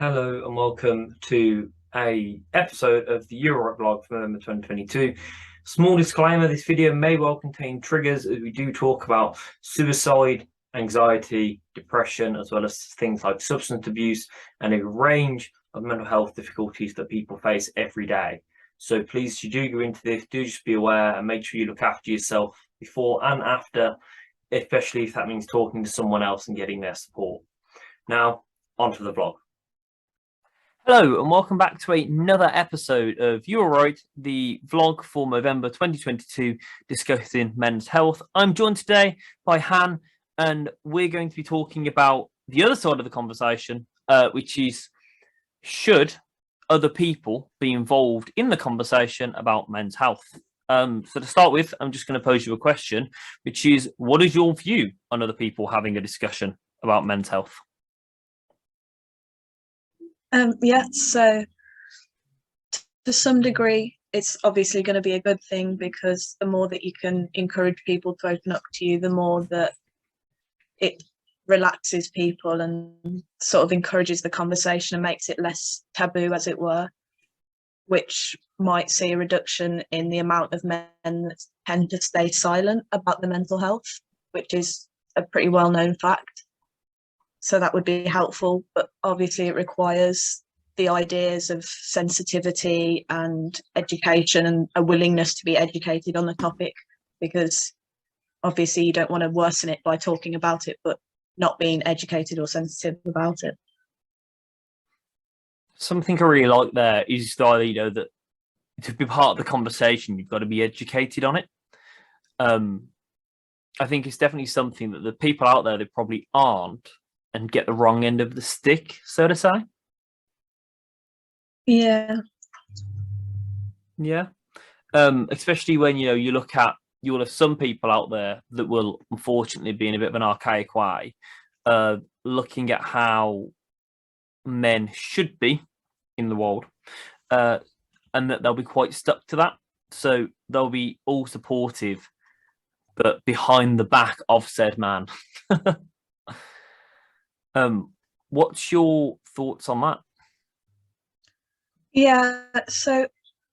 Hello and welcome to a episode of the Euro blog for November 2022. Small disclaimer, this video may well contain triggers as we do talk about suicide, anxiety, depression, as well as things like substance abuse and a range of mental health difficulties that people face every day. So please, if you do go into this, do just be aware and make sure you look after yourself before and after, especially if that means talking to someone else and getting their support. Now, onto the vlog. Hello and welcome back to another episode of You Are Right, the vlog for November 2022 discussing men's health. I'm joined today by Han, and we're going to be talking about the other side of the conversation, which is, should other people be involved in the conversation about men's health? So to start with, I'm just going to pose you a question, which is, what is your view on other people having a discussion about men's health? So to some degree, it's obviously going to be a good thing, because the more that you can encourage people to open up to you, the more that it relaxes people and sort of encourages the conversation and makes it less taboo, as it were, which might see a reduction in the amount of men that tend to stay silent about their mental health, which is a pretty well-known fact. So that would be helpful, but obviously it requires the ideas of sensitivity and education and a willingness to be educated on the topic, because obviously you don't want to worsen it by talking about it, but not being educated or sensitive about it. Something I really like there is the idea that to be part of the conversation, you've got to be educated on it. I think it's definitely something that the people out there, they probably aren't, and get the wrong end of the stick, so to say. Yeah. Especially when you look at, you'll have some people out there that will unfortunately be in a bit of an archaic way, looking at how men should be in the world, and that they'll be quite stuck to that. So they'll be all supportive, but behind the back of said man. What's your thoughts on that? Yeah, so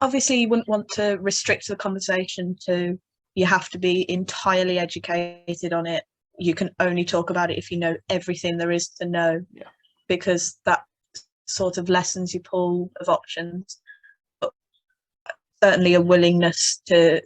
obviously you wouldn't want to restrict the conversation to, you have to be entirely educated on it. You can only talk about it if you know everything there is to know, because that sort of lessens your pool of options. But certainly a willingness to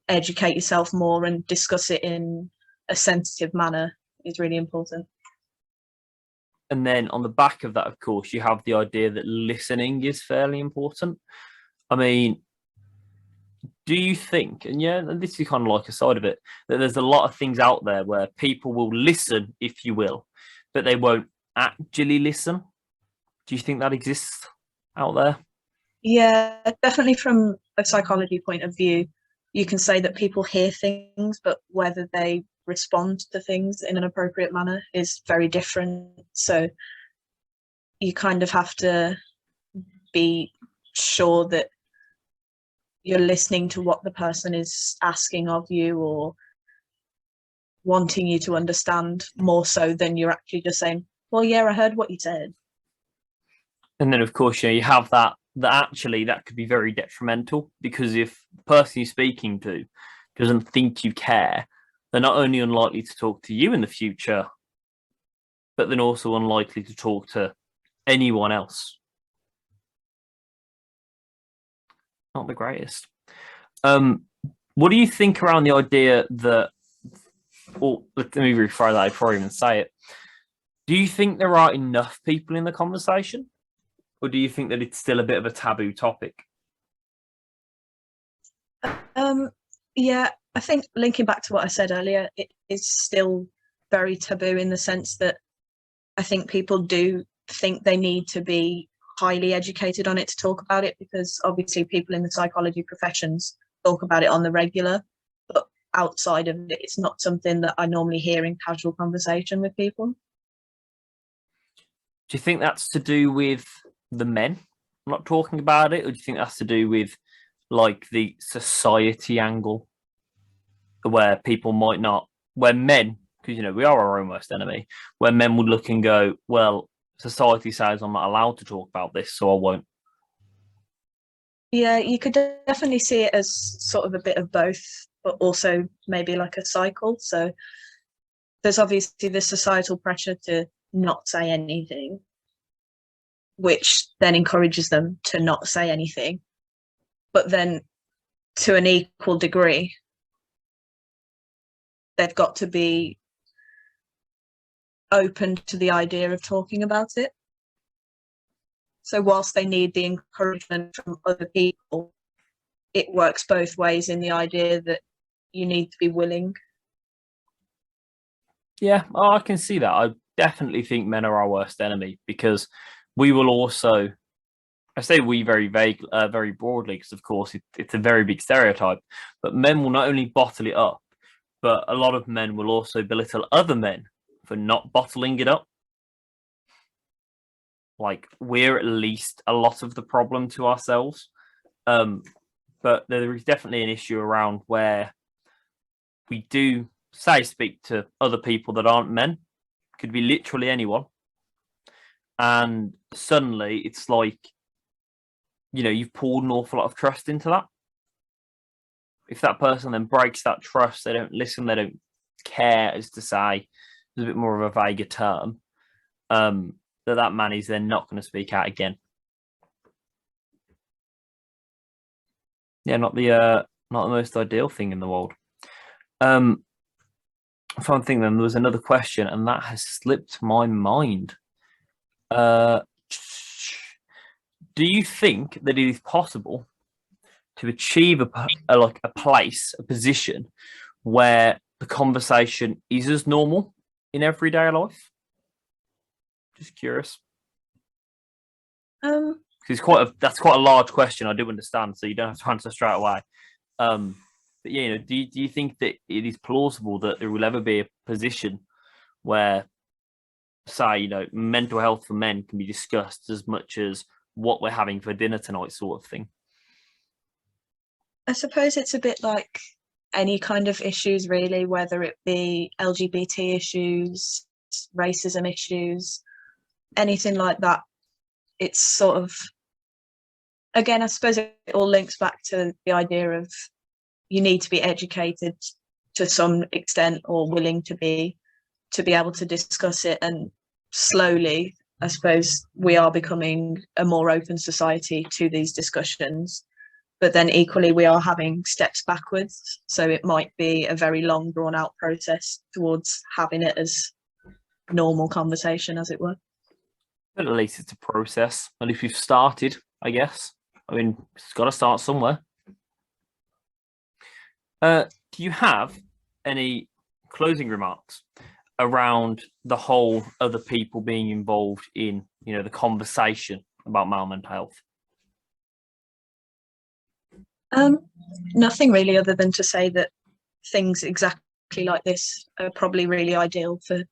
educate yourself more and discuss it in a sensitive manner is really important. And then on the back of that, of course, you have the idea that listening is fairly important. I mean, do you think, and this is kind of like a side of it, that there's a lot of things out there where people will listen, if you will, but they won't actually listen? Do you think that exists out there? Yeah, definitely from a psychology point of view, you can say that people hear things, but whether they respond to things in an appropriate manner is very different. So you kind of have to be sure that you're listening to what the person is asking of you or wanting you to understand, more so than you're actually just saying, well, yeah, I heard what you said. And then, of course, you have that actually that could be very detrimental, because if the person you're speaking to doesn't think you care, they're not only unlikely to talk to you in the future, but then also unlikely to talk to anyone else. Not the greatest. What do you think around the idea that, or let me rephrase that before I even say it. Do you think there are enough people in the conversation? Or do you think that it's still a bit of a taboo topic? Yeah, I think linking back to what I said earlier, it is still very taboo, in the sense that I think people do think they need to be highly educated on it to talk about it, because obviously people in the psychology professions talk about it on the regular, but outside of it, it's not something that I normally hear in casual conversation with people. Do you think that's to do with the men not talking about it, or do you think that's to do with like the society angle, where people might not, where men, because we are our own worst enemy, where men would look and go, well, society says I'm not allowed to talk about this, so I won't. Yeah, you could definitely see it as sort of a bit of both, but also maybe like a cycle. So there's obviously the societal pressure to not say anything, which then encourages them to not say anything. But then to an equal degree, they've got to be open to the idea of talking about it. So whilst they need the encouragement from other people, it works both ways in the idea that you need to be willing. Yeah, oh, I can see that. I definitely think men are our worst enemy, because we will also, I say we very vague, very broadly, because of course it's a very big stereotype, but men will not only bottle it up, but a lot of men will also belittle other men for not bottling it up. Like, we're at least a lot of the problem to ourselves. But there is definitely an issue around where we do say speak to other people that aren't men, could be literally anyone, and suddenly it's like, you've poured an awful lot of trust into that. If that person then breaks that trust, they don't listen, they don't care, as to say, there's a bit more of a vaguer term, that man is then not going to speak out again. Yeah, not the most ideal thing in the world. I'm trying to think. Then there was another question, and that has slipped my mind. Do you think that it is possible to achieve a place, a position where the conversation is as normal in everyday life? Just curious. It's that's quite a large question. I do understand, so you don't have to answer straight away. But yeah, do you think that it is plausible that there will ever be a position where, say, mental health for men can be discussed as much as what we're having for dinner tonight, sort of thing? I suppose it's a bit like any kind of issues, really, whether it be LGBT issues, racism issues, anything like that. It's sort of, again, I suppose it all links back to the idea of you need to be educated to some extent, or willing to be able to discuss it. And slowly, I suppose, we are becoming a more open society to these discussions. But then equally, we are having steps backwards. So it might be a very long, drawn out process towards having it as normal conversation, as it were. But at least it's a process. At least we've started, I guess. I mean, it's got to start somewhere. Do you have any closing remarks around the whole other people being involved in, the conversation about male mental health? Nothing really, other than to say that things exactly like this are probably really ideal for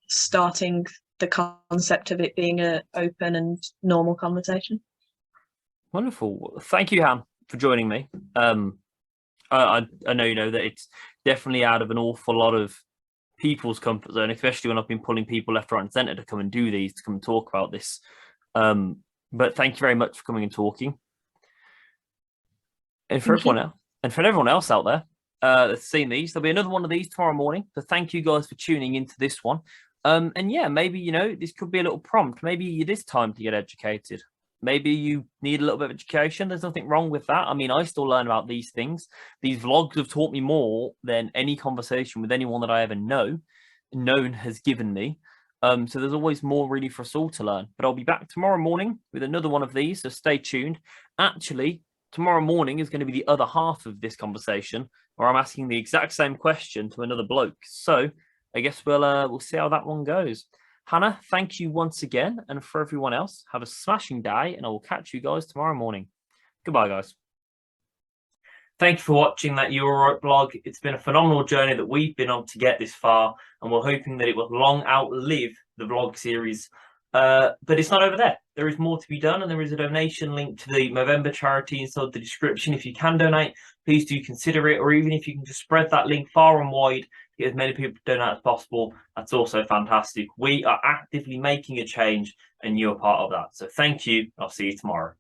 starting the concept of it being an open and normal conversation. Wonderful. Thank you, Han, for joining me. I know that it's definitely out of an awful lot of people's comfort zone, especially when I've been pulling people left, right, and centre to come and do these, to come and talk about this. But thank you very much for coming and talking. And for everyone else out there that's seen these, there'll be another one of these tomorrow morning. So thank you guys for tuning into this one. And yeah, maybe this could be a little prompt. Maybe it is time to get educated. Maybe you need a little bit of education. There's nothing wrong with that. I mean, I still learn about these things. These vlogs have taught me more than any conversation with anyone that I ever known has given me. So there's always more really for us all to learn. But I'll be back tomorrow morning with another one of these, so stay tuned. Actually, tomorrow morning is going to be the other half of this conversation, where I'm asking the exact same question to another bloke. So I guess we'll see how that one goes. Hannah, thank you once again. And for everyone else, have a smashing day, and I will catch you guys tomorrow morning. Goodbye, guys. Thank you for watching that Euro blog. It's been a phenomenal journey that we've been on to get this far, and we're hoping that it will long outlive the vlog series. But it's not over there. There is more to be done, and there is a donation link to the Movember charity inside the description. If you can donate, please do consider it, or even if you can just spread that link far and wide, get as many people to donate as possible. That's also fantastic. We are actively making a change, and you're part of that. So thank you. I'll see you tomorrow.